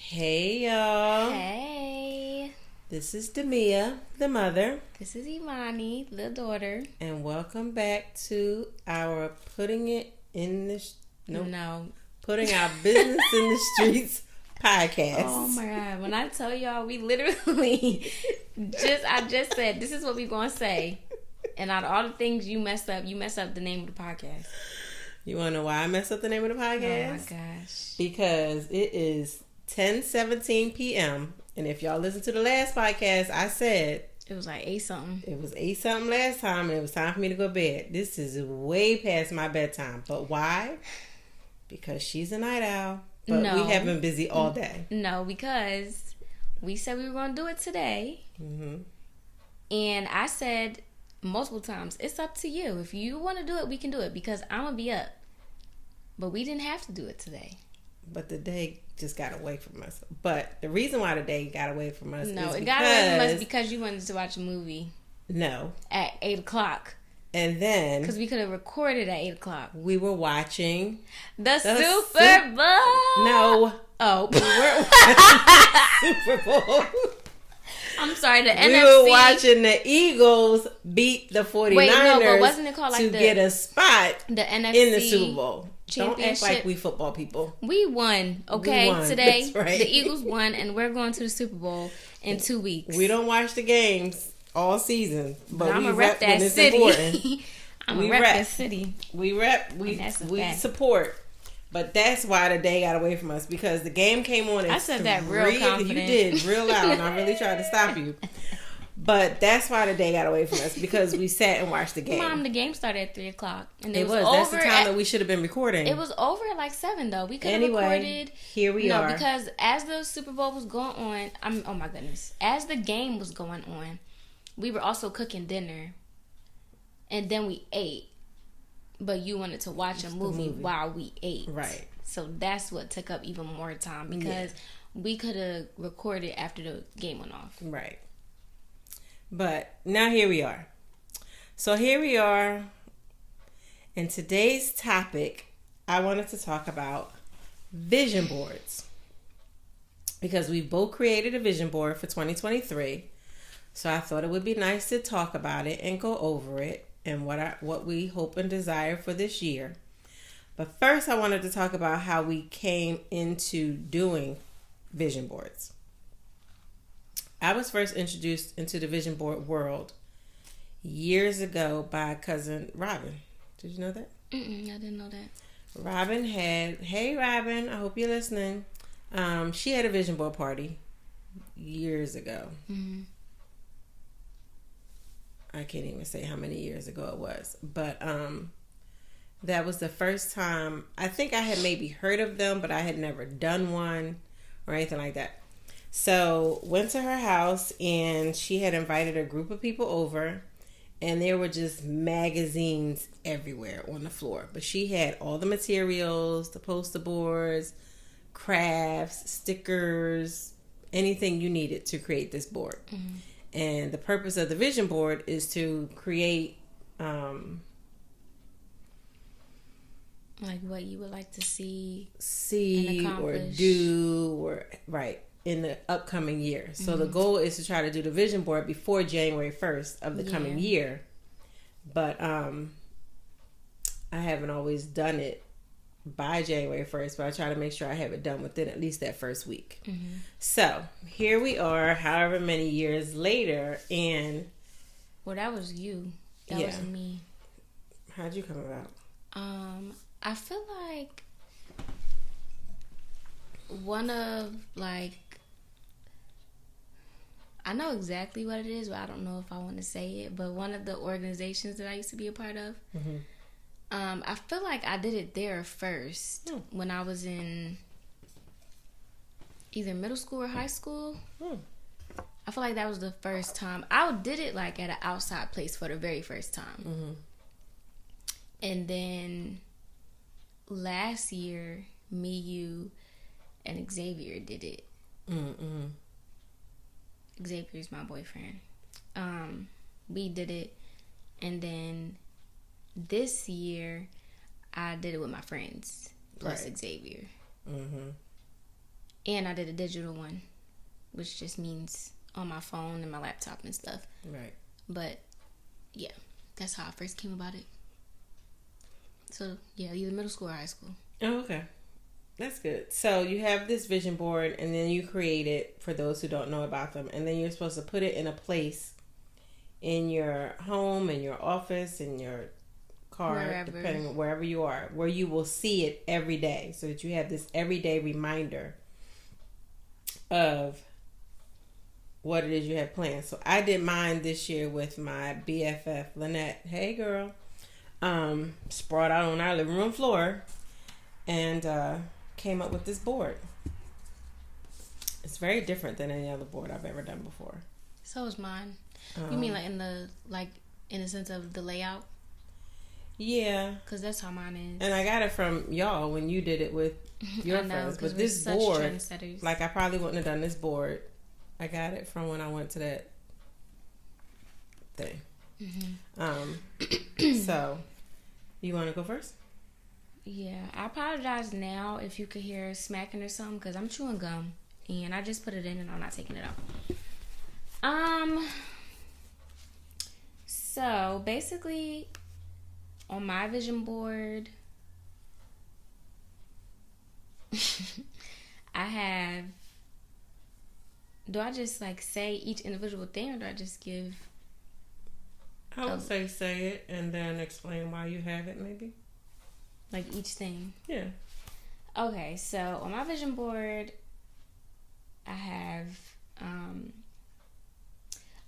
Hey y'all. Hey. This is Demia, the mother. This is Imani, the daughter. And welcome back to our Putting It in the Putting Our Business in the Streets podcast. Oh my God. When I tell y'all, we literally I just said, this is what we gonna say. And out of all the things you messed up the name of the podcast. You wanna know why I messed up the name of the podcast? Oh my gosh. Because it is 10:17 p.m. And if y'all listen to the last podcast, I said it was like 8 something. It was 8 something last time, and it was time for me to go to bed. This is way past my bedtime. But why? Because she's a night owl. But we have been busy all day. No, because we said we were going to do it today. Mm-hmm. And I said multiple times, it's up to you. If you want to do it, we can do it. Because I'm going to be up. But we didn't have to do it today. But the day just got away from us. But the reason why the day got away from us got away from us because you wanted to watch a movie. No. At 8 o'clock. And then... Because we could have recorded at 8 o'clock. We were watching... The Super Bowl! No. Oh. We weren't watching the Super Bowl. I'm sorry, the NFC. We were watching the Eagles beat the 49ers. Wait, no, but wasn't it called like to get a spot the NFC in the Super Bowl. Don't act like we football people. We won, okay? We won. Today, that's right. The Eagles won, and we're going to the Super Bowl in 2 weeks. We don't watch the games all season, but I'm we rep that when city. It's important. I'm a rep that city. We rep. We support. But that's why the day got away from us, because the game came on. I said that real confident. You did real loud, and I really tried to stop you. But that's why the day got away from us, because we sat and watched the game. Mom, the game started at 3 o'clock, and it was. That's the time that we should have been recording. It was over at like 7 though. We could have recorded. Here we are. No, because as the Super Bowl was going on, oh my goodness, as the game was going on, we were also cooking dinner, and then we ate. But you wanted to watch a movie while we ate. Right. So that's what took up even more time, because we could have recorded after the game went off. Right. But now here we are. So here we are. And today's topic, I wanted to talk about vision boards. Because we both created a vision board for 2023. So I thought it would be nice to talk about it and go over it and what we hope and desire for this year. But first, I wanted to talk about how we came into doing vision boards. I was first introduced into the vision board world years ago by cousin Robin. Did you know that? I didn't know that. Hey Robin, I hope you're listening. She had a vision board party years ago. Mm-hmm. I can't even say how many years ago it was, but that was the first time. I think I had maybe heard of them, but I had never done one or anything like that. So went to her house, and she had invited a group of people over, and there were just magazines everywhere on the floor. But she had all the materials, the poster boards, crafts, stickers, anything you needed to create this board. Mm-hmm. And the purpose of the vision board is to create like what you would like to see or do in the upcoming year. So the goal is to try to do the vision board before January 1st of the coming year. But I haven't always done it by January 1st, but I try to make sure I have it done within at least that first week. Mm-hmm. So here we are, however many years later, and that was you. That wasn't me. How'd you come about? I feel like one of I know exactly what it is, but I don't know if I want to say it. But one of the organizations that I used to be a part of, I feel like I did it there first when I was in either middle school or high school. I feel like that was the first time. I did it like at an outside place for the very first time. And then last year, me, you, and Xavier did it. Xavier's my boyfriend. We did it, and then this year I did it with my friends plus Xavier. And I did a digital one, which just means on my phone and my laptop and stuff. Right. But yeah, that's how I first came about it. So yeah, either middle school or high school. Oh, okay. That's good. So you have this vision board, and then you create it for those who don't know about them, and then you're supposed to put it in a place in your home, in your office, in your car, depending on wherever you are, where you will see it every day, so that you have this everyday reminder of what it is you have planned. So I did mine this year with my BFF Lynette. Hey girl. Sprawled out on our living room floor and came up with this board. It's very different than any other board I've ever done before. So is mine. You mean in the sense of the layout? Yeah, because that's how mine is. And I got it from y'all when you did it with your friends. But this board, like, I probably wouldn't have done this board. I got it from when I went to that thing. So, you want to go first? Yeah, I apologize now if you could hear smacking or something, because I'm chewing gum and I just put it in and I'm not taking it out. So basically, on my vision board, I have. Do I just say each individual thing, or do I just give? I would say it and then explain why you have it, maybe. Like each thing? Yeah. Okay, so on my vision board, I have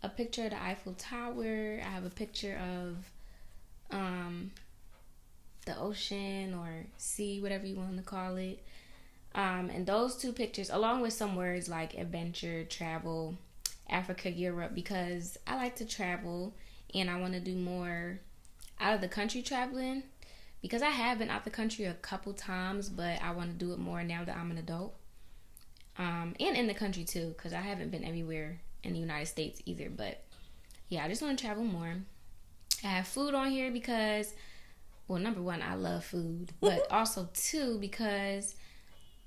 a picture of the Eiffel Tower. I have a picture of the ocean or sea, whatever you want to call it. And those two pictures, along with some words like adventure, travel, Africa, Europe, because I like to travel and I want to do more out of the country traveling, because I have been out the country a couple times, but I want to do it more now that I'm an adult. And in the country too, because I haven't been everywhere in the United States either. But yeah, I just want to travel more. I have food on here because, well, number one, I love food, but also two, because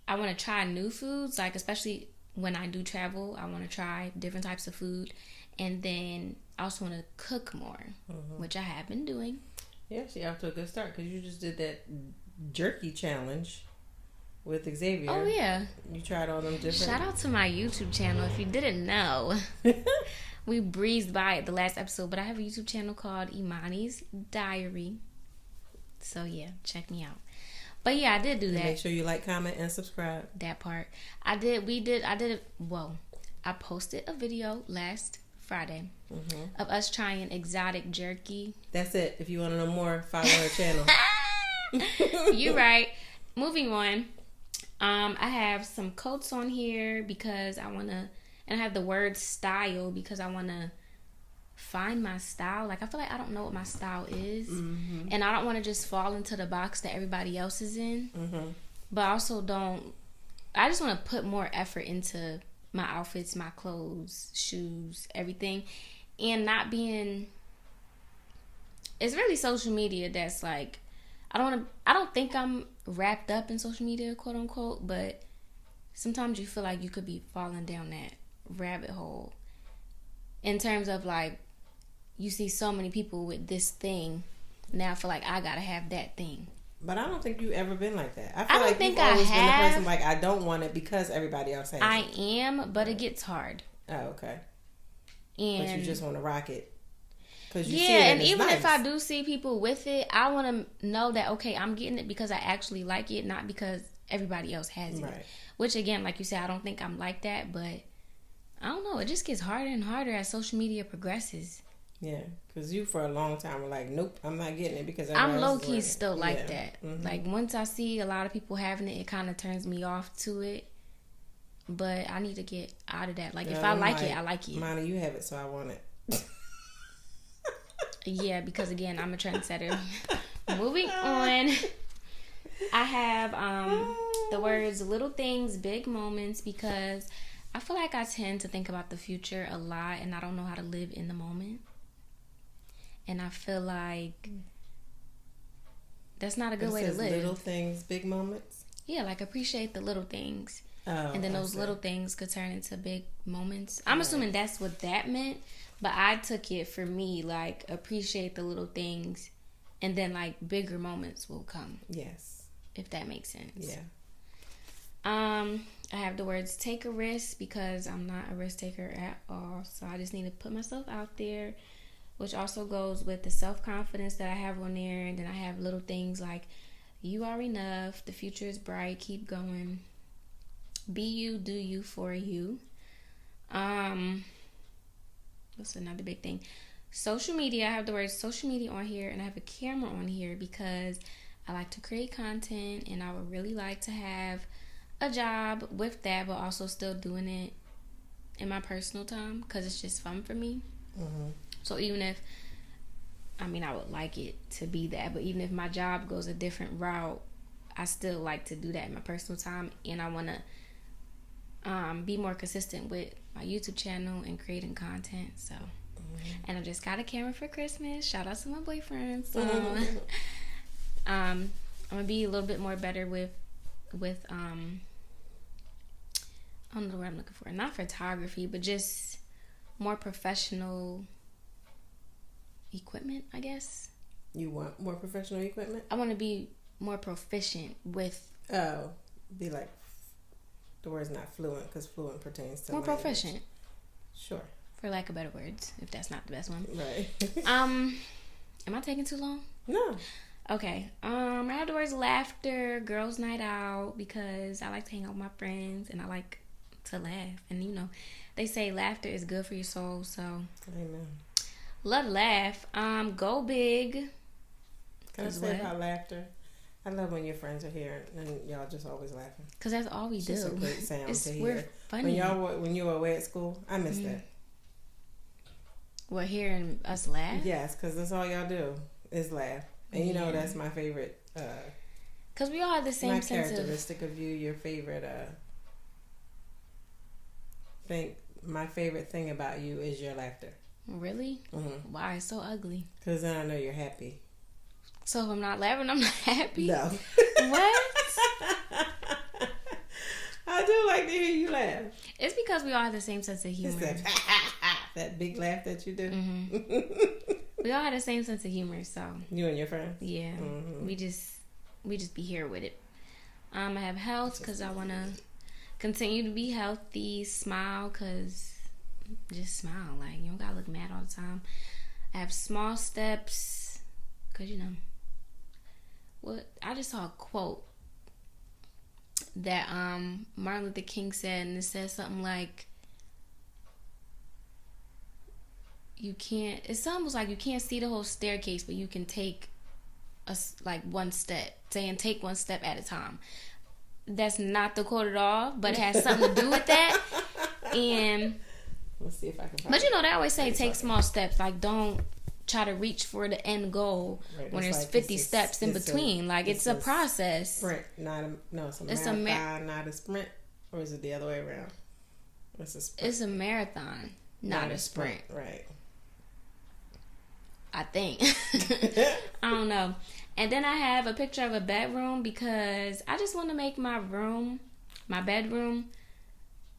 I want to try new foods, like especially when I do travel, I want to try different types of food. And then I also want to cook more, which I have been doing. Yeah, you're off to a good start, because you just did that jerky challenge with Xavier. Oh, yeah. You tried all them different... Shout out to my YouTube channel. If you didn't know, we breezed by it the last episode, but I have a YouTube channel called Imani's Diary. So, yeah, check me out. But yeah, I did do that. Make sure you like, comment, and subscribe. That part. I posted a video last Friday of us trying exotic jerky. That's it. If you want to know more, follow our channel. You're right. Moving on. I have some coats on here because I want to, and I have the word style because I want to find my style. Like, I feel like I don't know what my style is, and I don't want to just fall into the box that everybody else is in, but I also don't, I just want to put more effort into my outfits, my clothes, shoes, everything, and not being, it's really social media that's like, I don't think I'm wrapped up in social media, quote unquote, but sometimes you feel like you could be falling down that rabbit hole in terms of like, you see so many people with this thing. Now I feel like I gotta have that thing. But I don't think you've ever been like that. I don't think you've always been the person like, I don't want it because everybody else has it. I am, but it gets hard. Oh, okay. And but you just want to rock it. You yeah, see it and even nice. if I do see people with it, I want to know that, okay, I'm getting it because I actually like it, not because everybody else has it. Right. Which, again, like you said, I don't think I'm like that, but I don't know. It just gets harder and harder as social media progresses. Yeah, because you for a long time were like, nope, I'm not getting it because I'm low-key still like that. Mm-hmm. Like, once I see a lot of people having it, it kind of turns me off to it. But I need to get out of that. Like, if I like it, I like it. Monty, you have it, so I want it. Yeah, because again, I'm a trendsetter. Moving on, I have the words little things, big moments, because I feel like I tend to think about the future a lot and I don't know how to live in the moment. And I feel like that's not a good way to live. Little things, big moments? Yeah, like appreciate the little things. and then those little things could turn into big moments. I'm assuming that's what that meant, but I took it for me like appreciate the little things, and then like bigger moments will come. Yes, if that makes sense. Yeah. I have the words take a risk because I'm not a risk taker at all, so I just need to put myself out there, which also goes with the self-confidence that I have on there. And then I have little things like you are enough, the future is bright, keep going, be you, do you, for you. What's another big thing? Social media. I have the word social media on here, and I have a camera on here because I like to create content, and I would really like to have a job with that, but also still doing it in my personal time because it's just fun for me. So even if, I would like it to be that, but even if my job goes a different route, I still like to do that in my personal time, and I want to be more consistent with my YouTube channel and creating content. So, and I just got a camera for Christmas. Shout out to my boyfriend. So, I'm gonna be a little bit more better with I don't know what I'm looking for. Not photography, but just more professional equipment, I guess. You want more professional equipment? I want to be more proficient with... be like... The word's not fluent, because fluent pertains to more language. Proficient. Sure. For lack of better words, if that's not the best one. Right. Am I taking too long? No. Okay. I have the words laughter, girls' night out, because I like to hang out with my friends, and I like to laugh. And, they say laughter is good for your soul, so... Amen. Love to laugh. Go big. Can I say about laughter? I love when your friends are here and y'all just always laughing. Cause that's all we do. It's just a great sound to hear. We're funny. When you were away at school, I miss that. We're hearing us laugh. Yes, because that's all y'all do is laugh, and that's my favorite. Cause we all have the same sense characteristic of you. Your favorite my favorite thing about you is your laughter. Really? Mm-hmm. Why? It's so ugly. Because then I know you're happy. So if I'm not laughing, I'm not happy? No. What? I do like to hear you laugh. It's because we all have the same sense of humor. It's that big laugh that you do. Mm-hmm. We all have the same sense of humor, so. You and your friends? Yeah. Mm-hmm. We just be here with it. I have health because I want to continue to be healthy. Smile because just smile. Like, you don't got to look mad all the time. I have small steps because, I just saw a quote that Martin Luther King said, and it says something like, it's almost like you can't see the whole staircase, but you can take one step, saying take one step at a time. That's not the quote at all, but it has something to do with that. And let's see if I can. But they always say take small steps. Like, don't try to reach for the end goal when there's 50 steps in between. It's a process. Sprint, it's a marathon, not a sprint. Or is it the other way around? It's a sprint. It's a marathon, not a sprint. Right. I think. I don't know. And then I have a picture of a bedroom because I just want to make my bedroom,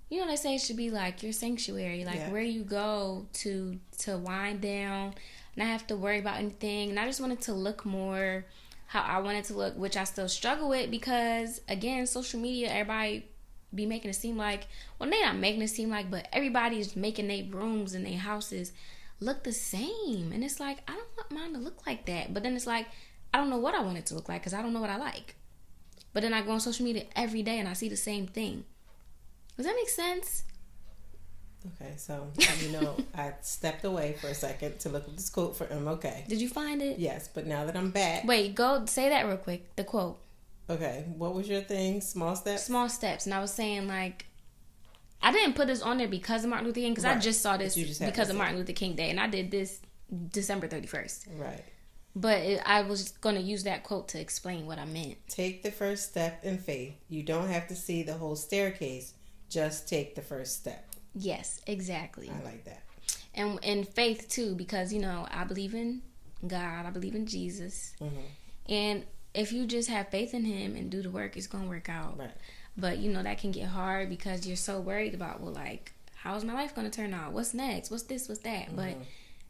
they say it should be like your sanctuary, where you go to wind down, not have to worry about anything. And I just want it to look more how I want it to look, which I still struggle with because, again, social media, everybody be making it seem like, well, they're not making it seem like, but everybody's making their rooms and their houses look the same. And it's like, I don't want mine to look like that. But then it's like, I don't know what I want it to look like because I don't know what I like. But then I go on social media every day and I see the same thing. Does that make sense? Okay, so, I stepped away for a second to look at this quote for MLK. Did you find it? Yes, but now that I'm back. Wait, go say that real quick, the quote. Okay, what was your thing? Small steps? Small steps. And I was saying, I didn't put this on there because of Martin Luther King, because I just saw this because of Martin Luther King Day, and I did this December 31st. Right. But I was going to use that quote to explain what I meant. Take the first step in faith. You don't have to see the whole staircase. Just take the first step. Yes, exactly. I like that. And faith, too, because, I believe in God. I believe in Jesus. Mm-hmm. And if you just have faith in him and do the work, it's going to work out. Right. But that can get hard because you're so worried about, well, like, how's my life going to turn out? What's next? What's this? What's that? But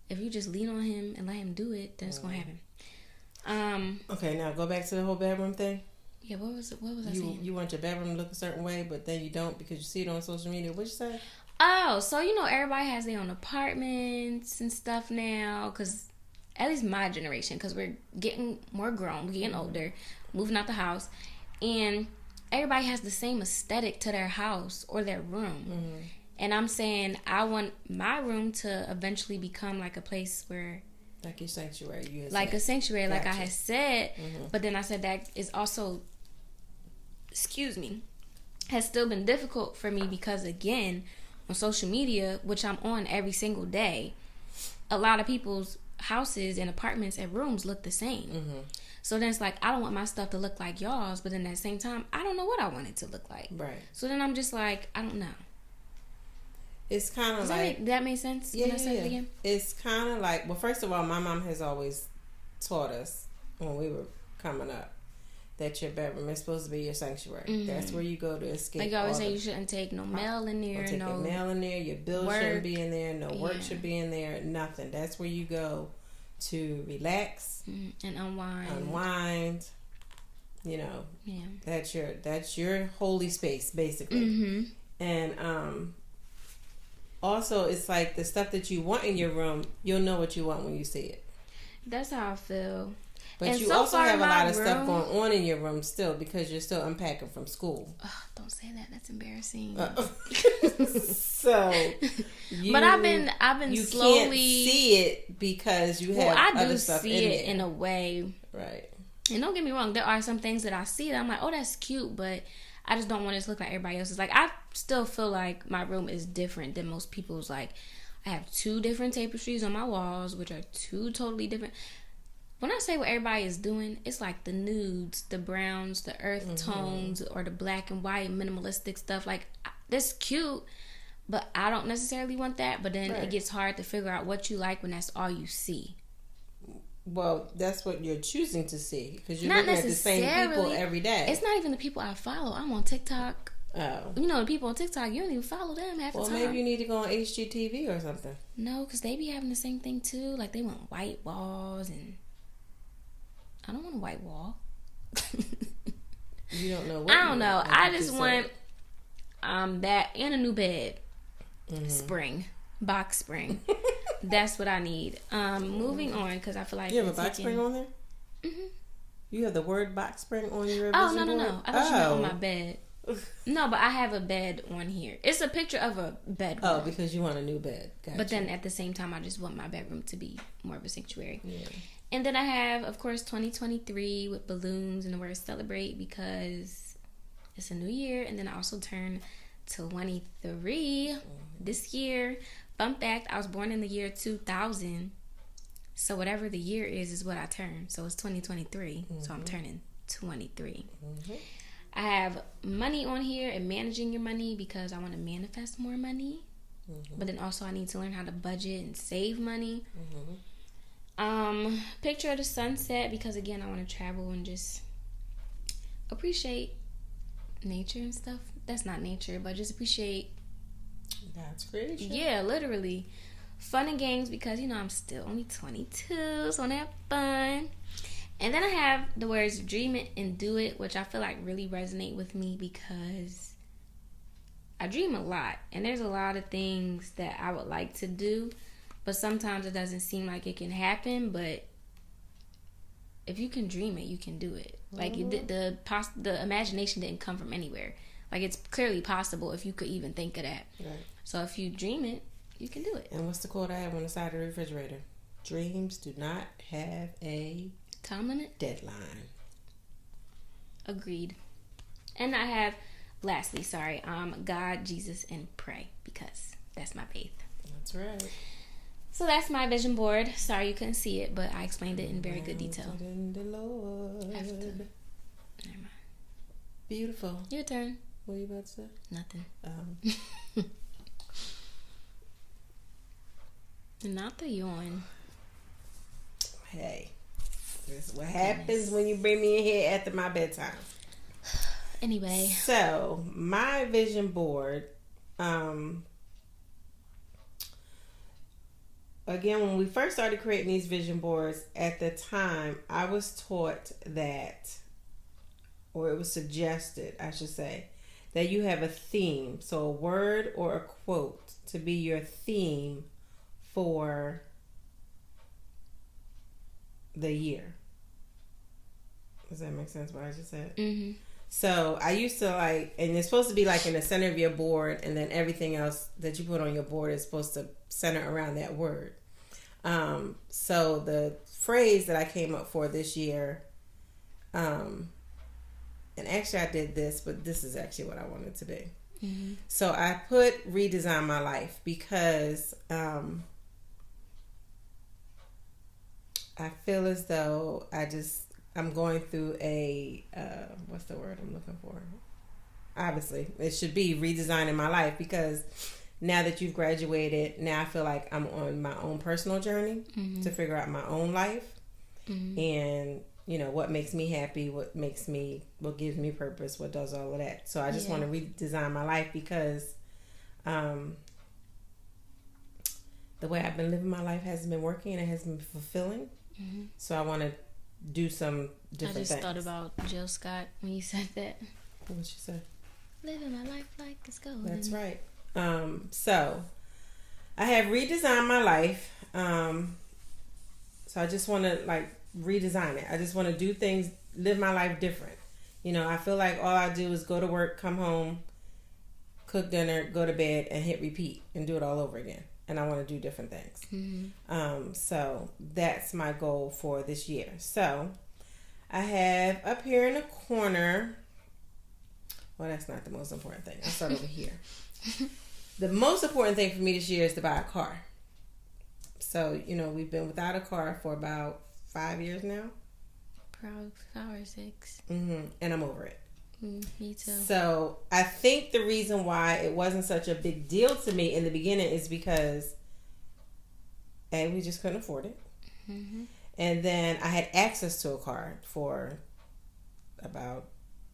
if you just lean on him and let him do it, then it's going to happen. Okay, now go back to the whole bedroom thing. Yeah, what was I saying? You want your bedroom to look a certain way, but then you don't because you see it on social media. What'd you say? Oh, so everybody has their own apartments and stuff now, because at least my generation, because we're getting more grown, we're getting older, moving out the house, and everybody has the same aesthetic to their house or their room. And I'm saying I want my room to eventually become like a place where, like your sanctuary, like a sanctuary, gotcha. Like I had said. But then I said that is also, has still been difficult for me because, again, on social media, which I'm on every single day, a lot of people's houses and apartments and rooms look the same. So then it's like, I don't want my stuff to look like y'all's, but then at the same time, I don't know what I want it to look like. Right. So then I'm just like, I don't know. It's kind of like... that make sense? Yeah, when I said it again? It's kind of like... Well, first of all, my mom has always taught us when we were coming up that your bedroom is supposed to be your sanctuary. That's where you go to escape. Like you always say, you shouldn't take no mail in there. Don't take your mail in there. Your bills shouldn't be in there. No work should be in there. Nothing. That's where you go to relax and unwind. Yeah. That's your holy space, basically. And also, it's like the stuff that you want in your room, you'll know what you want when you see it. That's how I feel. But and you so also far have a lot of room, stuff going on in your room still because you're still unpacking from school. Don't say that. That's embarrassing. So, but I've been you slowly can't see it because you have other stuff in there. I do see it in a way, right? And don't get me wrong, there are some things that I see that I'm like, oh, that's cute, but I just don't want it to look like everybody else's. Like, I still feel like my room is different than most people's. Like, I have 2 different tapestries on my walls, which are 2 totally different. When I say what everybody is doing, it's like the nudes, the browns, the earth tones, or the black and white minimalistic stuff. Like, that's cute, but I don't necessarily want that. But then it gets hard to figure out what you like when that's all you see. Well, that's what you're choosing to see because you're looking at the same people every day. It's not even the people I follow. I'm on TikTok. Oh. The people on TikTok, you don't even follow them half the time. Well, maybe you need to go on HGTV or something. No, because they be having the same thing too. Like, they want white walls, and I don't want a white wall. You don't know what I don't know. I just want that and a new bed. Box spring. That's what I need. Moving on, because I feel like you have a box spring on there. You have the word box spring on your vision Oh, no. board? I thought you meant on my bed. No, but I have a bed on here. It's a picture of a bed. Oh, because you want a new bed. Gotcha. But then at the same time, I just want my bedroom to be more of a sanctuary. Yeah. And then I have, of course, 2023 with balloons and the word celebrate because it's a new year. And then I also turn 23 this year. Fun fact, I was born in the year 2000. So whatever the year is what I turn. So it's 2023. So I'm turning 23. I have money on here and managing your money because I want to manifest more money. But then also I need to learn how to budget and save money. Picture of the sunset because, again, I want to travel and just appreciate nature and stuff. That's not nature, but just appreciate God's creation. Yeah, literally. Fun and games because, I'm still only 22, so I want to have fun. And then I have the words dream it and do it, which I feel like really resonate with me because I dream a lot. And there's a lot of things that I would like to do, but sometimes it doesn't seem like it can happen. But if you can dream it, you can do it. Like, the imagination didn't come from anywhere. Like, it's clearly possible if you could even think of that. Right. So if you dream it, you can do it. And what's the quote I have on the side of the refrigerator? Dreams do not have a time limit? Deadline. Agreed. And I have, lastly, God, Jesus, and pray because that's my faith. That's right. So that's my vision board. Sorry you couldn't see it, but I explained it in very good detail. In the Lord. Never mind. Beautiful. Your turn. What are you about to say? Nothing. Not the yawn. Hey, this is what happens when you bring me in here after my bedtime. Anyway. So, my vision board, again, when we first started creating these vision boards, at the time, I was taught that, or it was suggested, I should say, that you have a theme. So, a word or a quote to be your theme for the year. Does that make sense what I just said? Mm-hmm. So I used to like, and it's supposed to be like in the center of your board, and then everything else that you put on your board is supposed to center around that word. So the phrase that I came up for this year, and actually I did this, but this is actually what I wanted to be. Mm-hmm. So I put redesign my life because I feel as though I'm going through a, what's the word I'm looking for? Obviously, it should be redesigning my life, because now that you've graduated, now I feel like I'm on my own personal journey to figure out my own life and, you know, what makes me happy, what gives me purpose, what does all of that. So I just want to redesign my life because the way I've been living my life hasn't been working and it hasn't been fulfilling. Mm-hmm. So I want to do some different things. I just thought about Jill Scott when you said that. What you say? Living my life like it's golden. That's right. So I have redesigned my life. So I just want to like redesign it. I just want to do things, live my life different. You know, I feel like all I do is go to work, come home, cook dinner, go to bed, and hit repeat and do it all over again. And I want to do different things. Mm-hmm. So that's my goal for this year. So I have up here in the corner, well, that's not the most important thing. I'll start over here. The most important thing for me this year is to buy a car. So, you know, we've been without a car for about 5 years now. Probably 5 or 6. Mm-hmm. And I'm over it. Me too. So I think the reason why it wasn't such a big deal to me in the beginning is because we just couldn't afford it. Mm-hmm. And then I had access to a car for about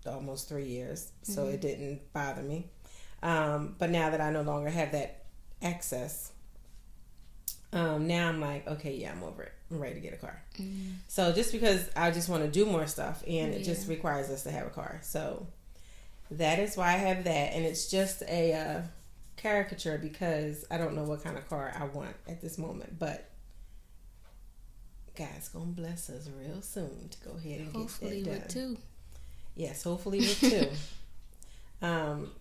almost 3 years, so it didn't bother me. But now that I no longer have that access, now I'm like, okay, yeah, I'm over it. I'm ready to get a car. Mm-hmm. So just because I just want to do more stuff, and it just requires us to have a car. So that is why I have that, and it's just a caricature because I don't know what kind of car I want at this moment, but God's gonna bless us real soon to go ahead and hopefully get that done. With 2. Yes, hopefully with 2.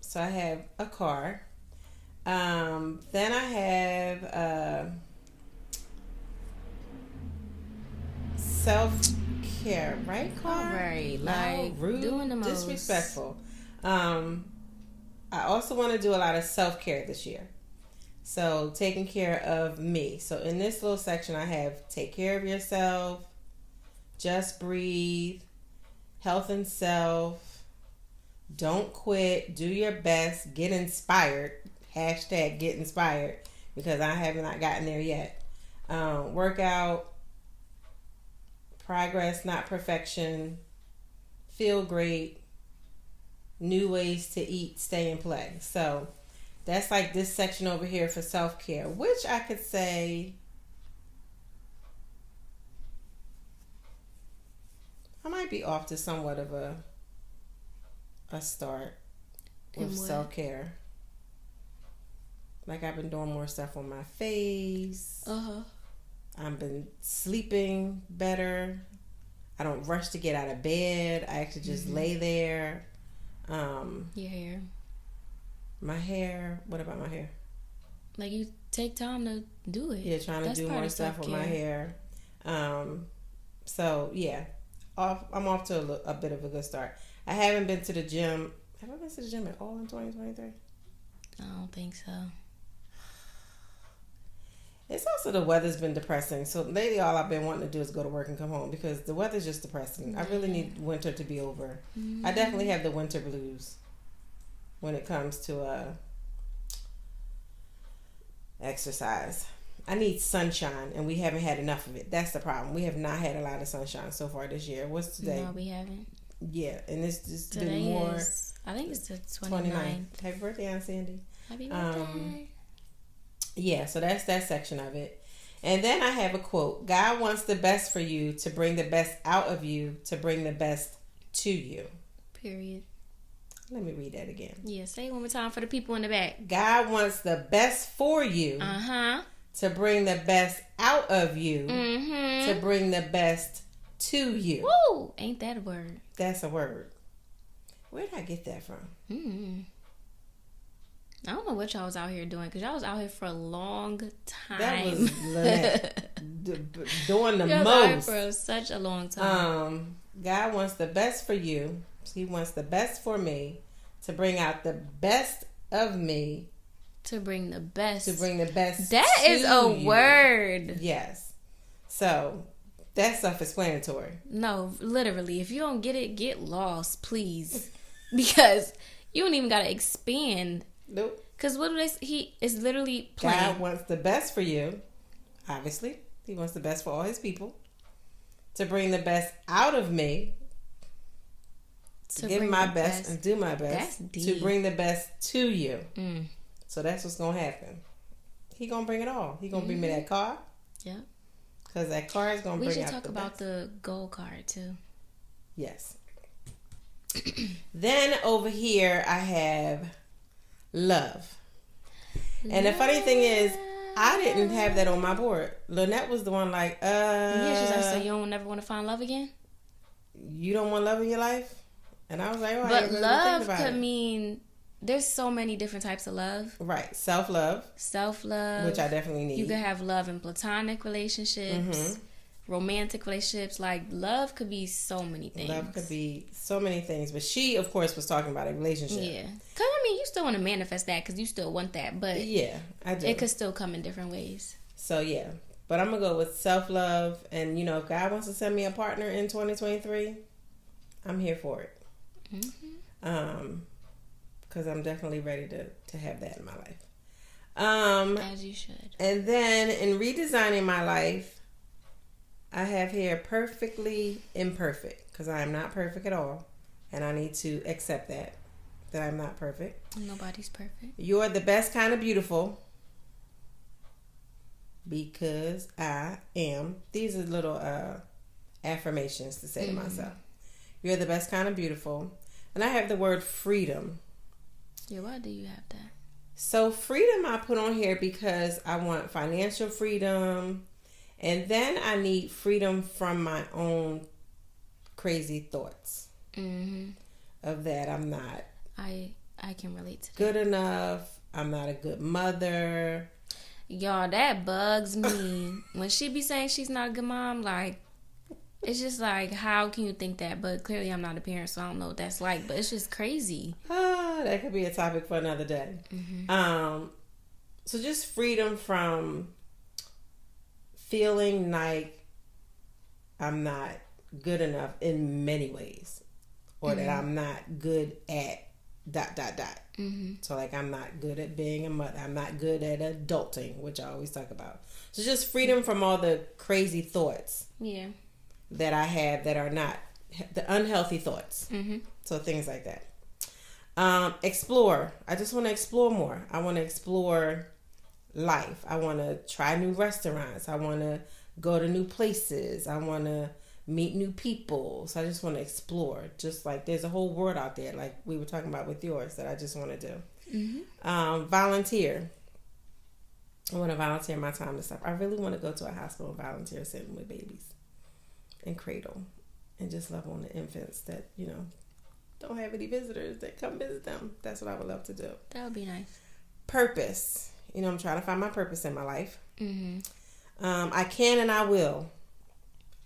So I have a car. Then I have self-care, right, Clark? Right, like rude, doing the most. Disrespectful. I also want to do a lot of self-care this year. So taking care of me. So in this little section I have take care of yourself, just breathe, health and self, don't quit, do your best, get inspired, hashtag get inspired, because I have not gotten there yet. Workout, progress, not perfection, feel great, new ways to eat, stay and play. So that's like this section over here for self-care, which I could say I might be off to somewhat of a start with self-care. Like I've been doing more stuff on my face. I've been sleeping better. I don't rush to get out of bed. I actually just lay there. Your hair. My hair. What about my hair? Like you take time to do it. Yeah, trying to do more stuff with my hair. So yeah, I'm off to a bit of a good start. I haven't been to the gym. Have I been to the gym at all in 2023? I don't think so. It's also the weather's been depressing. So lately all I've been wanting to do is go to work and come home because the weather's just depressing. I really need winter to be over. I definitely have the winter blues when it comes to exercise. I need sunshine, and we haven't had enough of it. That's the problem. We have not had a lot of sunshine so far this year. What's today? No, we haven't. Yeah, and it's just Today been more. I think it's the 29th. 29th. Happy birthday, Aunt Sandy. Happy birthday. Yeah, so that's that section of it. And then I have a quote. God wants the best for you to bring the best out of you to bring the best to you. Period. Let me read that again. Yeah, say it one more time for the people in the back. God wants the best for you to bring the best out of you to bring the best to you. Woo! Ain't that a word? That's a word. Where did I get that from? I don't know what y'all was out here doing, because y'all was out here for a long time. That was Lynette doing the y'all most. was out here for such a long time. God wants the best for you. He wants the best for me to bring out the best of me. To bring the best. To bring the best. That is a word. Yes. So that's self-explanatory. No, literally. If you don't get it, get lost, please. Because you don't even gotta expand. Nope. Because what do they? He is literally plain. God wants the best for you. Obviously, He wants the best for all His people. To bring the best out of me. To give my best and do my best. That's deep. To bring the best to you. So that's what's gonna happen. He gonna bring it all. He gonna bring me that car. Yep. Because that car is gonna bring out the best. We should talk about the gold card too. Yes. Then over here I have love. And the funny thing is, I didn't have that on my board. Lynette was the one like, Yeah, she's like, so you don't never want to find love again? You don't want love in your life? And I was like, oh, I but didn't really love think about could it. mean, there's so many different types of love. Right. Self-love. Self-love. Which I definitely need. You could have love in platonic relationships, romantic relationships. Like, love could be so many things. Love could be so many things. But she, of course, was talking about a relationship. Yeah. Because, I mean, you still want to manifest that because you still want that. But yeah, I do. It could still come in different ways. So, yeah. But I'm going to go with self-love. And, you know, if God wants to send me a partner in 2023, I'm here for it. Because I'm definitely ready to have that in my life. As you should. And then in redesigning my life, I have here perfectly imperfect, because I am not perfect at all, and I need to accept that I'm not perfect. Nobody's perfect. You're the best kind of beautiful, because I am. These are little affirmations to say to myself. You're the best kind of beautiful. And I have the word freedom. Yeah, why do you have that? So freedom I put on here because I want financial freedom. And then I need freedom from my own crazy thoughts. Of that I'm not. I can relate to that. Good enough. I'm not a good mother. Y'all, that bugs me. When she be saying she's not a good mom, like, it's just like, how can you think that? But clearly I'm not a parent, so I don't know what that's like. But it's just crazy. That could be a topic for another day. So just freedom from feeling like I'm not good enough in many ways. Or that I'm not good at ... So like I'm not good at being a mother. I'm not good at adulting, which I always talk about. So just freedom from all the crazy thoughts. Yeah. That I have that are not the unhealthy thoughts. So things like that. Explore. I just want to explore more. I want to explore life. I want to try new restaurants. I want to go to new places. I want to meet new people. So I just want to explore. Just like there's a whole world out there, like we were talking about with yours, that I just want to do. Volunteer. I want to volunteer my time and stuff. I really want to go to a hospital and volunteer sitting with babies and cradle and just love on the infants that, you know, don't have any visitors that come visit them. That's what I would love to do. That would be nice. Purpose. You know, I'm trying to find my purpose in my life. I can and I will.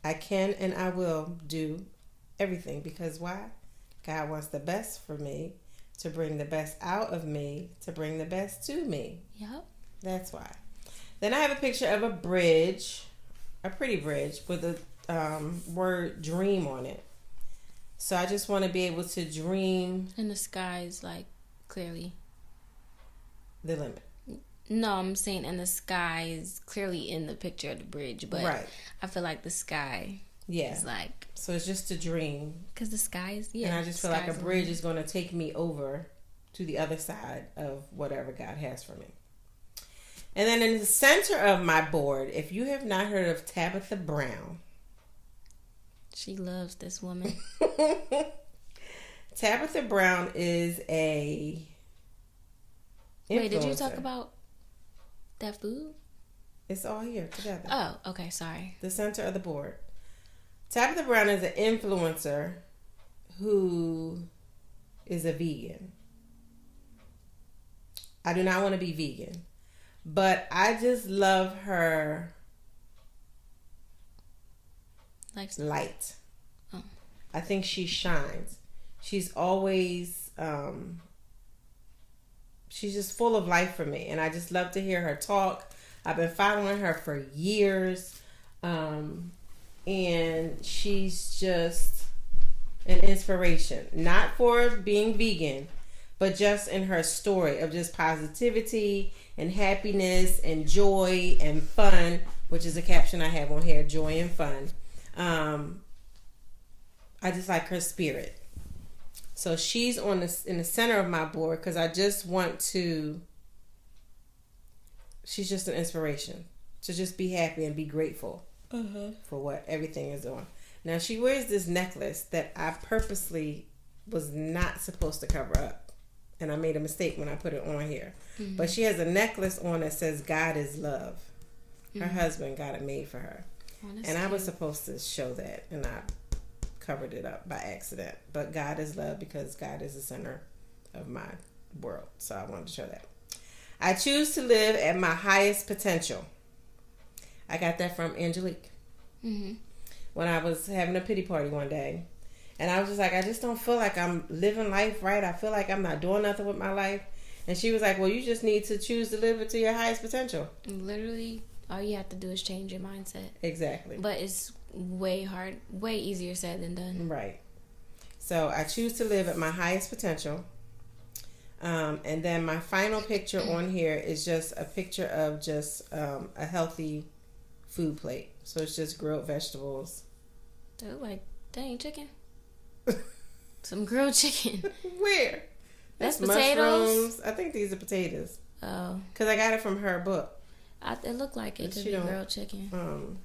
I can and I will do everything, because why? God wants the best for me, to bring the best out of me, to bring the best to me. Yep. That's why. Then I have a picture of a bridge, a pretty bridge with a word dream on it. So I just want to be able to dream. And the sky is like clearly the limit. No, I'm saying, and the sky is clearly in the picture of the bridge, but right. I feel like the sky Yeah. It's like, so it's just a dream. because the sky is, yeah. And I just feel like a sky's the bridge limit. is going to take me over to the other side of whatever God has for me. And then in the center of my board, if you have not heard of Tabitha Brown, She loves this woman. Tabitha Brown is a Wait, did you influencer. talk about that food? It's all here together. Oh, okay, sorry. The center of the board. Tabitha Brown is an influencer who is a vegan. I do not want to be vegan, but I just love her Like, light. Oh. I think she shines. She's always she's just full of life for me, and I just love to hear her talk. I've been following her for years, and she's just an inspiration, not for being vegan, but just in her story of just positivity and happiness and joy and fun, which is a caption I have on here, joy and fun. I just like her spirit. So she's in the center of my board because I just want to. She's just an inspiration to just be happy and be grateful for what everything is doing. Now she wears this necklace that I purposely was not supposed to cover up, and I made a mistake when I put it on here. Mm-hmm. But she has a necklace on that says "God is love." Her husband got it made for her. Oh, that's And I was cute. supposed to show that, and I covered it up by accident. But God is love because God is the center of my world. So I wanted to show that. I choose to live at my highest potential. I got that from Angelique. Mm-hmm. When I was having a pity party one day. And I was just like, I just don't feel like I'm living life right. I feel like I'm not doing nothing with my life. And she was like, well, you just need to choose to live it to your highest potential. Literally, all you have to do is change your mindset. Exactly. But it's way easier said than done. Right. So I choose to live at my highest potential. And then my final picture on here is just a picture of just a healthy food plate. So it's just grilled vegetables. They look like, dang, chicken. Some grilled chicken. Where? That's potatoes? Mushrooms. I think these are potatoes. Oh, Because I got it from her book. it looked like it But could she be don't- grilled chicken.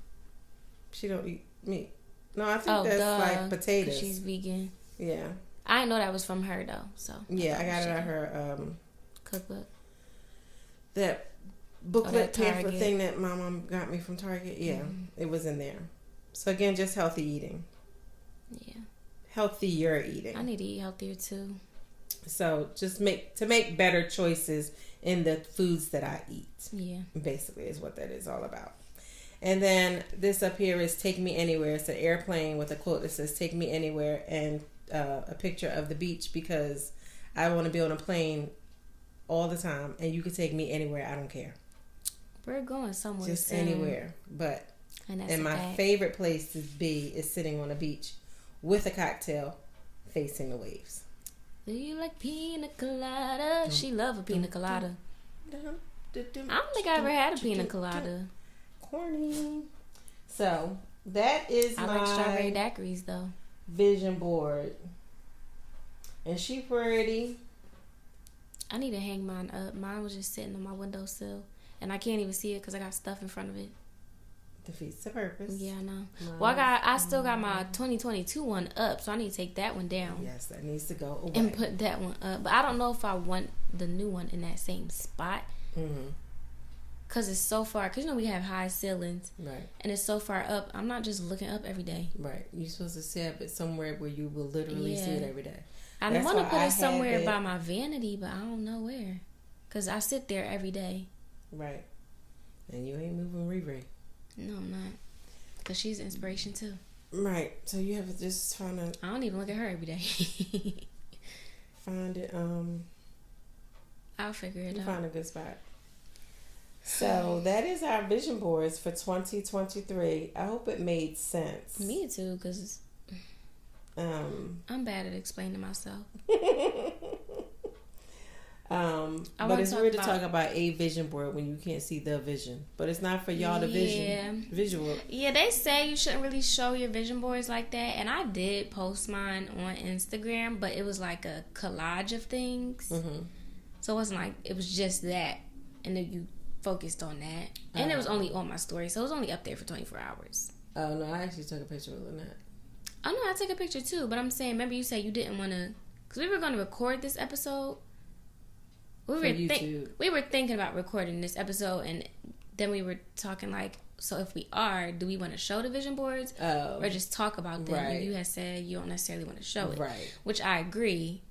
She don't eat meat. No, I think Oh, that's duh. like 'Cause potatoes. she's vegan. Yeah. I didn't know that was from her though. So Yeah, thought I it got was it at chicken. her Cookbook. that Oh, booklet that pamphlet Target. thing that my mom got me from Target. Yeah, it was in there. So again, just healthy eating. Yeah, Healthier eating. I need to eat healthier too. So just make better choices in the foods that I eat. Yeah. Basically is what that is all about. And then this up here is Take Me Anywhere. It's an airplane with a quote that says Take Me Anywhere, and a picture of the beach, because I want to be on a plane all the time and you can take me anywhere. I don't care. We're going somewhere Just soon. anywhere. But And that's and a my fact. favorite place to be is sitting on a beach with a cocktail facing the waves. Do you like pina colada? She love a pina colada. I don't think I ever had a pina colada. Corny. So that is I my like strawberry daiquiris though. vision board. And she pretty. I need to hang mine up. Mine was just sitting on my windowsill, and I can't even see it because I got stuff in front of it. Defeats the purpose. Yeah, I know. Well, I still got my 2022 one up, so I need to take that one down Yes, that needs to go away. and put that one up. But I don't know if I want the new one in that same spot Mm-hmm. because it's so far. Because you know we have high ceilings, Right. and it's so far up. I'm not just looking up every day. Right. You're supposed to set it somewhere where you will literally see it every day. I That's want to why put I it somewhere have it- by my vanity, but I don't know where. Because I sit there every day. Right. And you ain't moving Riri. No, I'm not. Because she's inspiration too. Right. So you have to just find a I don't even look at her every day. find it I'll figure it out. find a good spot. So that is our vision boards for 2023. I hope it made sense. Me too, because I'm bad at explaining myself. But it's weird to talk about a vision board when you can't see the vision. But it's not for y'all to visual. Yeah, they say you shouldn't really show your vision boards like that. And I did post mine on Instagram, but it was like a collage of things. Mm-hmm. So it wasn't like, it was just that. And then you focused on that. And it was only on my story. So it was only up there for 24 hours. Oh, no, I actually took a picture of that. Oh, no, I took a picture too. But I'm saying, remember you said you didn't want to, because we were going to record this episode. We were thinking about recording this episode, and then we were talking like, so if we are, do we want to show the vision boards or just talk about them? Right. And you had said you don't necessarily want to show it, right? Which I agree,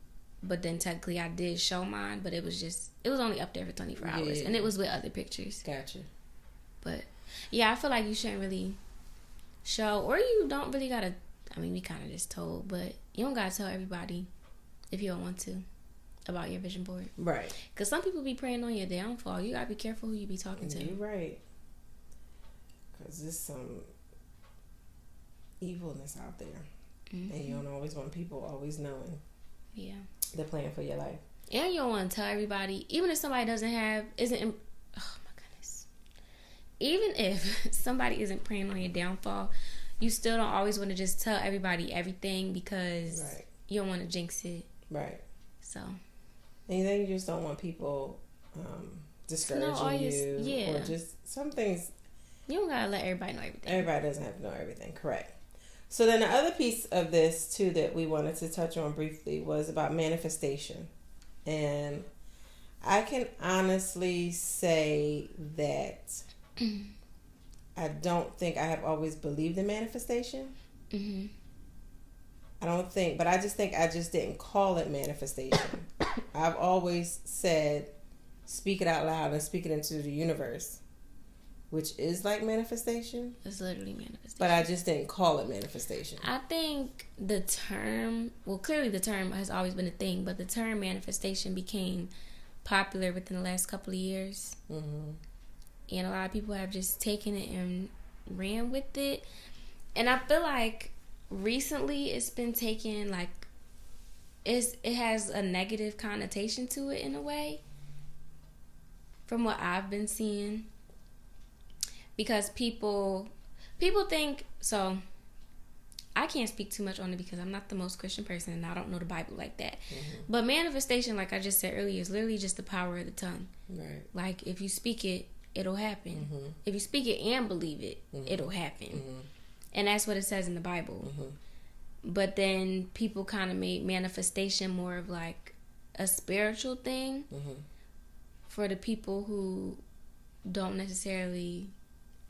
but then technically I did show mine, but it was only up there for 24 hours, and it was with other pictures. Gotcha. But yeah, I feel like you shouldn't really show, or you don't really gotta. I mean, we kind of just told, but you don't gotta tell everybody if you don't want to about your vision board. Right. Because some people be preying on your downfall. You gotta be careful who you be talking to. You're right. Because there's some evilness out there. Mm-hmm. And you don't always want people always knowing. Yeah. The plan for your life. And you don't want to tell everybody, even if somebody oh my goodness. Even if somebody isn't preying on your downfall, you still don't always want to just tell everybody everything because you don't want to jinx it. Right. So. And then you just don't want people discouraging you. Or just some things. You don't gotta let everybody know everything. Everybody doesn't have to know everything. Correct. So then the other piece of this, too, that we wanted to touch on briefly was about manifestation. And I can honestly say that I don't think I have always believed in manifestation. Mm-hmm. I don't think, but I just think I just didn't call it manifestation. I've always said, speak it out loud and speak it into the universe, which is like manifestation. It's literally manifestation. But I just didn't call it manifestation. I think the term, well, clearly the term has always been a thing, but the term manifestation became popular within the last couple of years. Mm-hmm. And a lot of people have just taken it and ran with it. And I feel like recently it's been taken like it has a negative connotation to it in a way from what I've been seeing, because people think, so I can't speak too much on it because I'm not the most Christian person and I don't know the Bible like that. Mm-hmm. But manifestation, like I just said earlier, is literally just the power of the tongue. Right. Like if you speak it, it'll happen. Mm-hmm. If you speak it and believe it, mm-hmm. it'll happen. Mm-hmm. And that's what it says in the Bible. Mm-hmm. But then people kind of made manifestation more of like a spiritual thing mm-hmm. for the people who don't necessarily,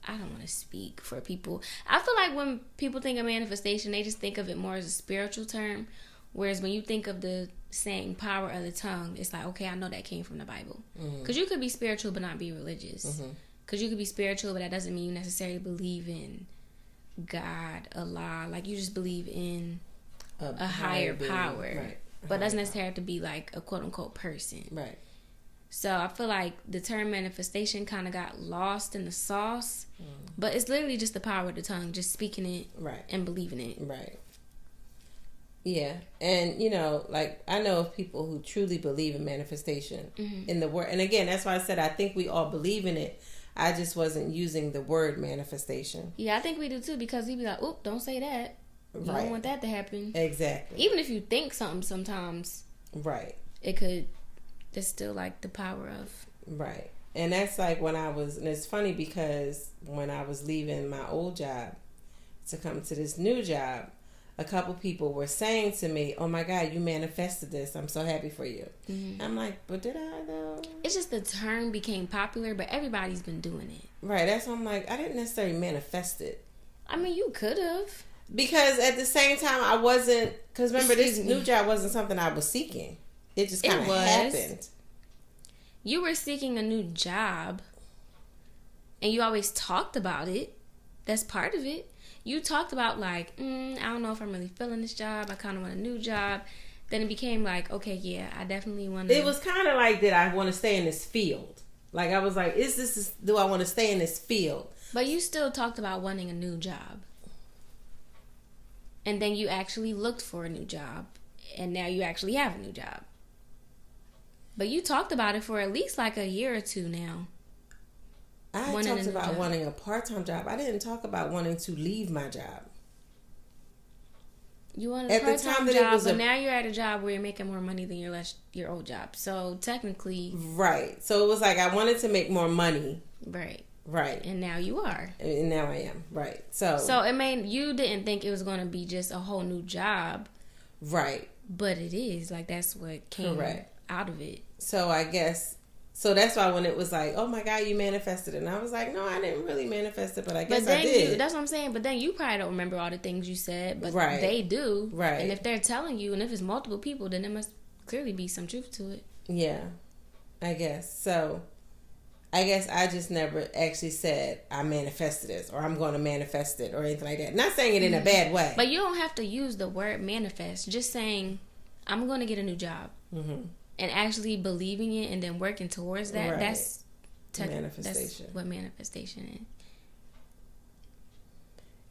I don't want to speak for people. I feel like when people think of manifestation, they just think of it more as a spiritual term. Whereas when you think of the saying power of the tongue, it's like, okay, I know that came from the Bible. Because you could be spiritual but not be religious. Because you could be spiritual, but that doesn't mean you necessarily believe in God, Allah. Like you just believe in a higher power. Right. But doesn't necessarily have to be like a quote unquote person. Right. So I feel like the term manifestation kind of got lost in the sauce. But it's literally just the power of the tongue, just speaking it and believing it. Right. Yeah. And, you know, like I know of people who truly believe in manifestation in the word. And again, that's why I said I think we all believe in it. I just wasn't using the word manifestation. Yeah, I think we do too, because we be like, oop, don't say that. You don't want that to happen. Exactly. Even if you think something sometimes. Right. It could, it's still like the power of. Right. And that's like when I was, and it's funny because when I was leaving my old job to come to this new job, a couple people were saying to me, oh my God, you manifested this. I'm so happy for you. Mm-hmm. I'm like, but did I though? It's just the term became popular, but everybody's been doing it. Right. That's why I'm like, I didn't necessarily manifest it. I mean, you could have. Because at the same time, I wasn't, because remember, this new job wasn't something I was seeking. It just kind of happened. You were seeking a new job, and you always talked about it. That's part of it. You talked about like, I don't know if I'm really feeling this job. I kind of want a new job. Then it became like, okay, yeah, I definitely want to. It was kind of like, did I want to stay in this field? Like I was like, do I want to stay in this field? But you still talked about wanting a new job. And then you actually looked for a new job. And now you actually have a new job. But you talked about it for at least like a year or two now. I talked about wanting a part-time job. I didn't talk about wanting to leave my job. You wanted a part-time job, but now you're at a job where you're making more money than your old job. So technically... Right. So it was like I wanted to make more money. Right. Right. And now you are. And now I am. Right. So you didn't think it was going to be just a whole new job. Right. But it is. Like, that's what came out of it. So I guess... So that's why when it was like, oh my God, you manifested it. And I was like, no, I didn't really manifest it, but I guess I did. That's what I'm saying. But then you probably don't remember all the things you said, but right. they do. Right. And if they're telling you, and if it's multiple people, then there must clearly be some truth to it. Yeah, I guess. So I guess I just never actually said I manifested this or I'm going to manifest it or anything like that. Not saying it in a bad way. But you don't have to use the word manifest. Just saying, I'm going to get a new job. Mm-hmm. And actually believing it and then working towards that, right. that's manifestation. That's what manifestation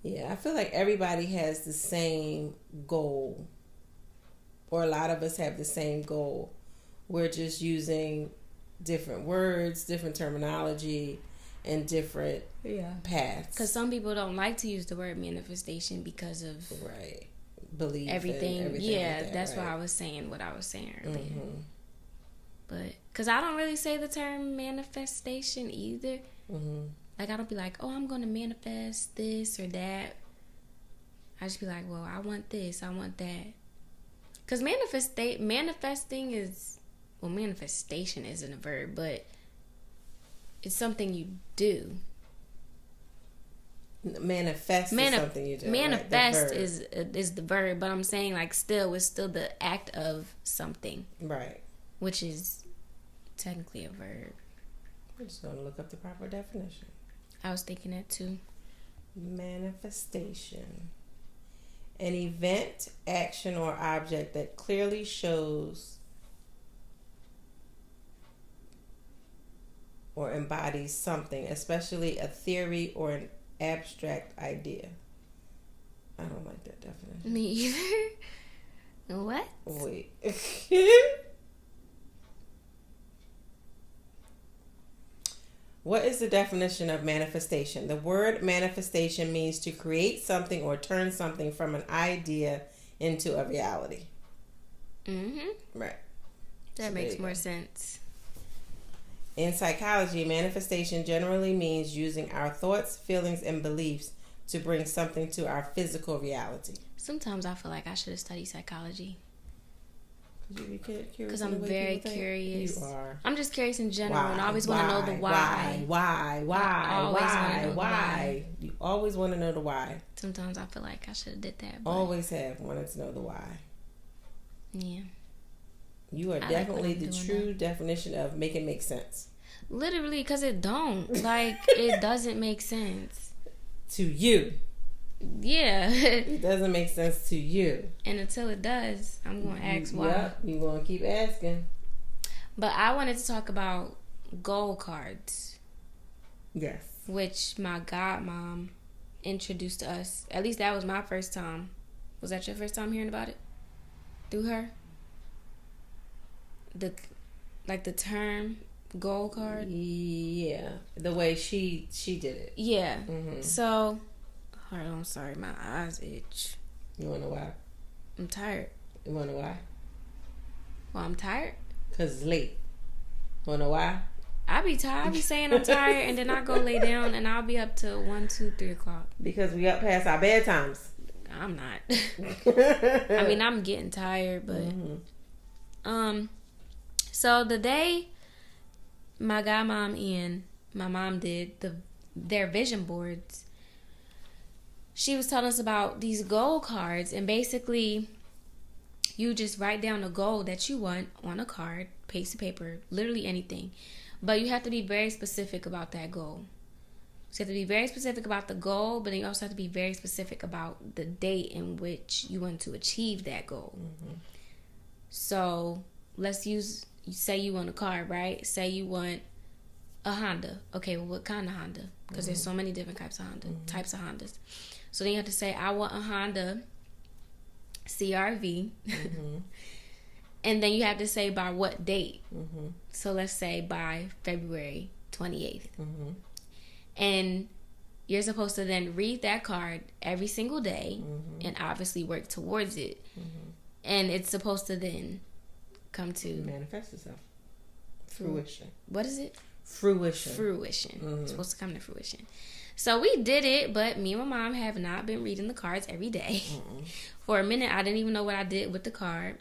is. Yeah, I feel like everybody has the same goal. Or a lot of us have the same goal. We're just using different words, different terminology, and different paths. Because some people don't like to use the word manifestation because of... Right. Belief everything. Yeah, like that's right. why I was saying what I was saying earlier. Mm-hmm. But because I don't really say the term manifestation either. Mm-hmm. Like, I don't be like, oh, I'm going to manifest this or that. I just be like, well, I want this, I want that. Because manifesting is, well, manifestation isn't a verb, but it's something you do. Manifest is something you do. Manifest is the verb, but I'm saying like it's still the act of something. Right. Which is technically a verb. I'm just going to look up the proper definition. I was thinking that too. Manifestation. An event, action, or object that clearly shows or embodies something, especially a theory or an abstract idea. I don't like that definition. Me either. What? Wait. What is the definition of manifestation? The word manifestation means to create something or turn something from an idea into a reality. Mm-hmm. Right. That makes more sense. In psychology, manifestation generally means using our thoughts, feelings, and beliefs to bring something to our physical reality. Sometimes I feel like I should have studied psychology. Because I'm very curious. You are. I'm just curious in general, and I always want to know the why. Why? You always want to know the why. Sometimes I feel like I should have did that. But always have wanted to know the why. Yeah. You are definitely the true definition of make it make sense. Literally, because it don't. Like, it doesn't make sense. To you. Yeah. It doesn't make sense to you. And until it does, I'm going to ask why. Yep, you're going to keep asking. But I wanted to talk about goal cards. Yes. Which my godmom introduced to us. At least that was my first time. Was that your first time hearing about it? Through her? The term goal card? Yeah. The way she did it. Yeah. Mm-hmm. So... Hold on, I'm sorry, my eyes itch. You wanna know why? I'm tired. You wanna know why? Well, I'm tired? Because it's late. Wanna know why? I be tired. I be saying I'm tired, and then I go lay down, and I'll be up till 1, 2, 3 o'clock. Because we up past our bedtimes. I'm not. I mean, I'm getting tired, but... Mm-hmm. So, the day my godmom and my mom did their vision boards... She was telling us about these goal cards, and basically you just write down a goal that you want on a card, piece of paper, literally anything. But you have to be very specific about that goal. So you have to be very specific about the goal, but then you also have to be very specific about the date in which you want to achieve that goal. Mm-hmm. So let's say you want a car, right? Say you want a Honda. Okay, well, what kind of Honda? Because there's so many different types of Hondas. So then you have to say, I want a Honda CRV. Mm-hmm. And then you have to say by what date. So let's say by February 28th. And you're supposed to then read that card every single day and obviously work towards it. And it's supposed to then come to manifest itself. Fruition. What is it? Fruition. It's supposed to come to fruition. So we did it, but me and my mom have not been reading the cards every day. For a minute, I didn't even know what I did with the card.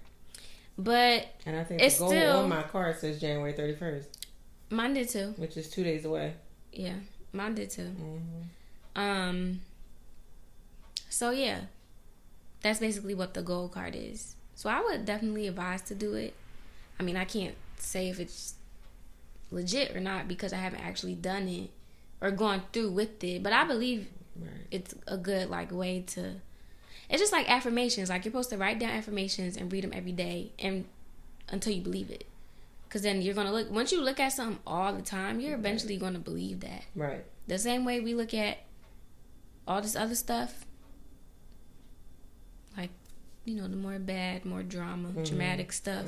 But and I think it's the goal still, on my card says January 31st. Mine did too. Which is 2 days away. Yeah, mine did too. So yeah, that's basically what the goal card is. So I would definitely advise to do it. I mean, I can't say if it's legit or not because I haven't actually done it or gone through with it, but I believe it's a good like way to. It's just like affirmations. Like you're supposed to write down affirmations and read them every day, and until you believe it, because then you're gonna look. Once you look at something all the time, you're eventually gonna believe that. Right. The same way we look at all this other stuff, like the more bad, more drama, dramatic stuff.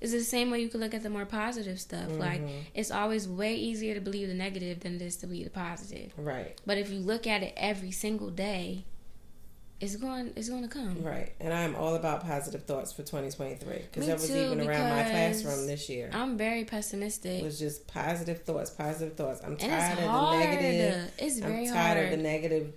It's the same way you could look at the more positive stuff. Like it's always way easier to believe the negative than it is to believe the positive. Right. But if you look at it every single day, it's going to come. Right. And I'm all about positive thoughts for 2023 because that was even around my classroom this year. I'm very pessimistic. It was just positive thoughts. I'm tired of the negative. It's very hard. I'm tired of the negative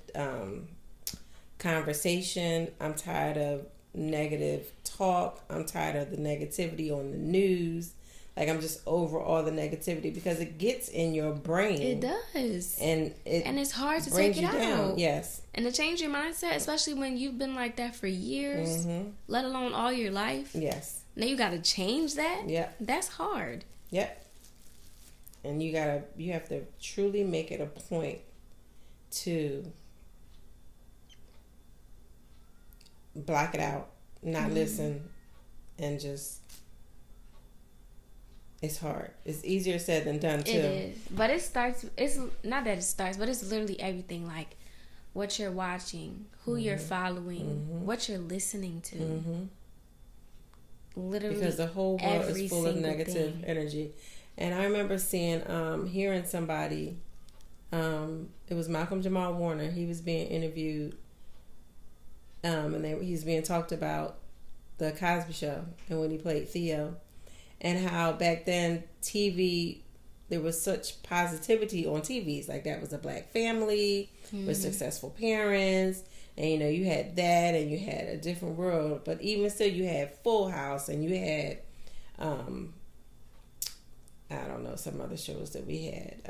conversation. I'm tired of negative talk. I'm tired of the negativity on the news. Like I'm just over all the negativity because it gets in your brain. It does. And it's hard to take it out. Down. Yes. And to change your mindset, especially when you've been like that for years, let alone all your life. Yes. Now you got to change that. Yep. That's hard. Yep. And you have to truly make it a point to block it out, not listen, and just. It's hard. It's easier said than done too. It is, but it starts. It's not that it starts, but it's literally everything. Like what you're watching, who you're following, what you're listening to. Literally, because the whole world is full of negative energy. And I remember hearing somebody. It was Malcolm Jamal Warner. He was being interviewed, and he's being talked about the Cosby Show and when he played Theo. And how back then TV, there was such positivity on TVs. Like that was a black family with successful parents. And, you had that and you had a different world. But even still, you had Full House and you had, I don't know, some other shows that we had.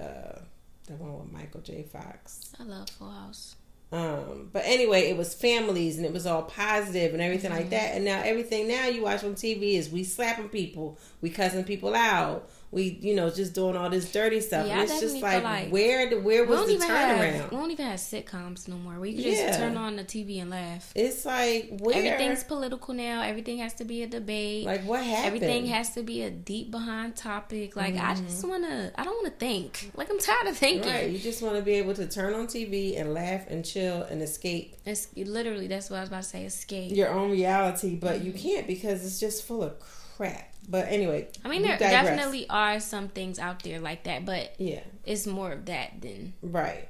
The one with Michael J. Fox. I love Full House. But anyway, it was families and it was all positive and everything like that. And now everything now you watch on TV is we slapping people, we cussing people out, we just doing all this dirty stuff. Yeah, and it's just like where was the turnaround? We don't even have sitcoms no more. We can just turn on the TV and laugh. It's like where everything's political now. Everything has to be a debate. Like what happened? Everything has to be a deep behind topic. Like I don't want to think. Like I'm tired of thinking. Right. You just want to be able to turn on TV and laugh and chill and escape. It's literally, that's what I was about to say, escape your own reality, but you can't because it's just full of crap. But anyway, I mean, there definitely are some things out there like that, but yeah, it's more of that than right.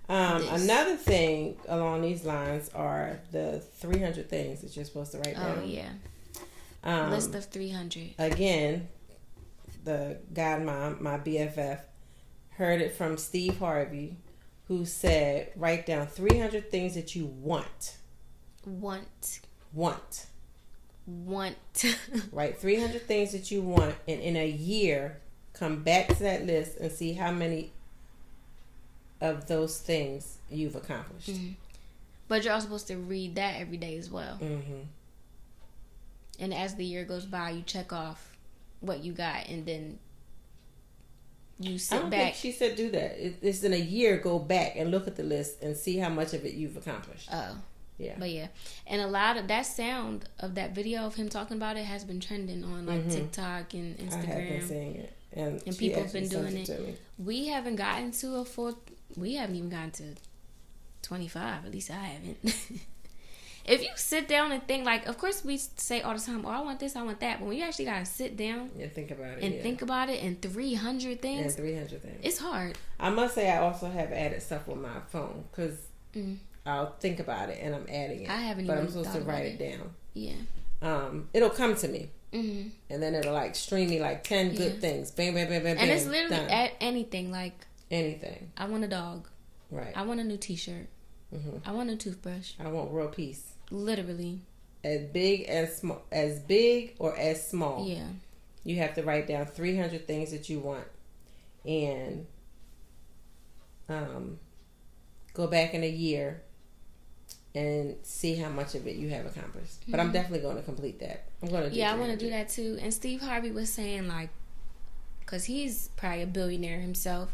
Another thing along these lines are the 300 things that you're supposed to write down. Oh yeah, list of 300. Again, the godmom, my BFF, heard it from Steve Harvey, who said, write down 300 things that you want. Write 300 things that you want, and in a year, come back to that list and see how many of those things you've accomplished. But you're also supposed to read that every day as well. And as the year goes by, you check off what you got, and then you sit back. I don't think she said do that. It's in a year, go back and look at the list and see how much of it you've accomplished. Oh. Yeah. But yeah. And a lot of that sound of that video of him talking about it has been trending on like TikTok and Instagram. I have been seeing it. And people have been doing it. We haven't gotten even gotten to 25. At least I haven't. if you sit down and think, like, of course we say all the time, oh, I want this, I want that. But when you actually got to sit down and think about it. And think about it, and 300 things. And 300 things. It's hard. I must say I also have added stuff with my phone because I'll think about it and I'm adding it. I haven't but even I'm supposed to write it down. Yeah. It'll come to me. Mm-hmm. And then it'll like stream me like 10 good things. Bam, bam, bam, bam, and bam. it's literally anything. Like anything. I want a dog. Right. I want a new t-shirt. Mm-hmm. I want a toothbrush. I want world peace. Literally. As big as small, as big or as small. Yeah. You have to write down 300 things that you want, and go back in a year and see how much of it you have accomplished. But I'm definitely going to complete that. I'm going to do I want to do that too. And Steve Harvey was saying, like, because he's probably a billionaire himself,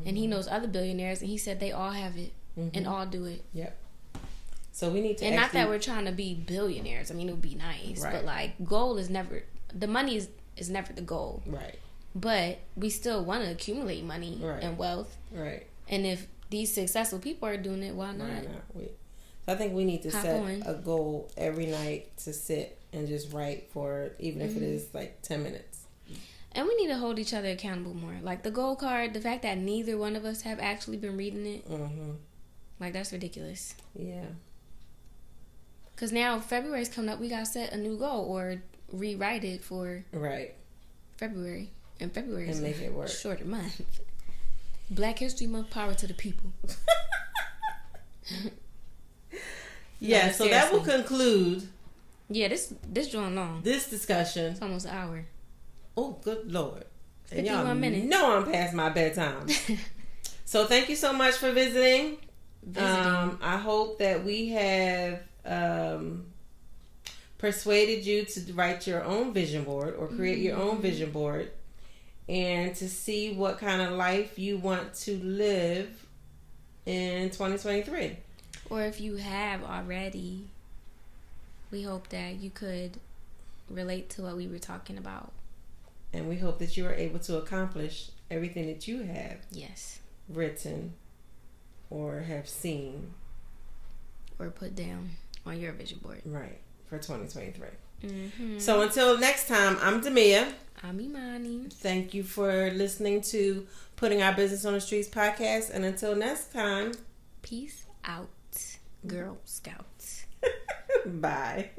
and he knows other billionaires, and he said they all have it and all do it. Yep. So we need to, and not that we're trying to be billionaires. I mean, it would be nice, right. But like, goal is never, the money is never the goal, right? But we still want to accumulate money and wealth, right? And if these successful people are doing it, why not? So I think we need to set a goal every night to sit and just write for, even if it is like 10 minutes. And we need to hold each other accountable more. Like the goal card, the fact that neither one of us have actually been reading it, like that's ridiculous. Yeah. Because now February's coming up, we got to set a new goal or rewrite it for February. And February is make it work. Shorter month. Black History Month, power to the people. Yeah, so that will conclude. Yeah, this drawing long. This discussion. It's almost an hour. Oh, good Lord. 51 minutes. No, I'm past my bedtime. So thank you so much for visiting. I hope that we have persuaded you to write your own vision board or create your own vision board, and to see what kind of life you want to live in 2023. Or if you have already, we hope that you could relate to what we were talking about. And we hope that you are able to accomplish everything that you have written or have seen or put down on your vision board. Right, for 2023. So until next time, I'm Demia. I'm Imani. Thank you for listening to Putting Our Business on the Streets podcast. And until next time, peace out, Girl Scouts. Bye.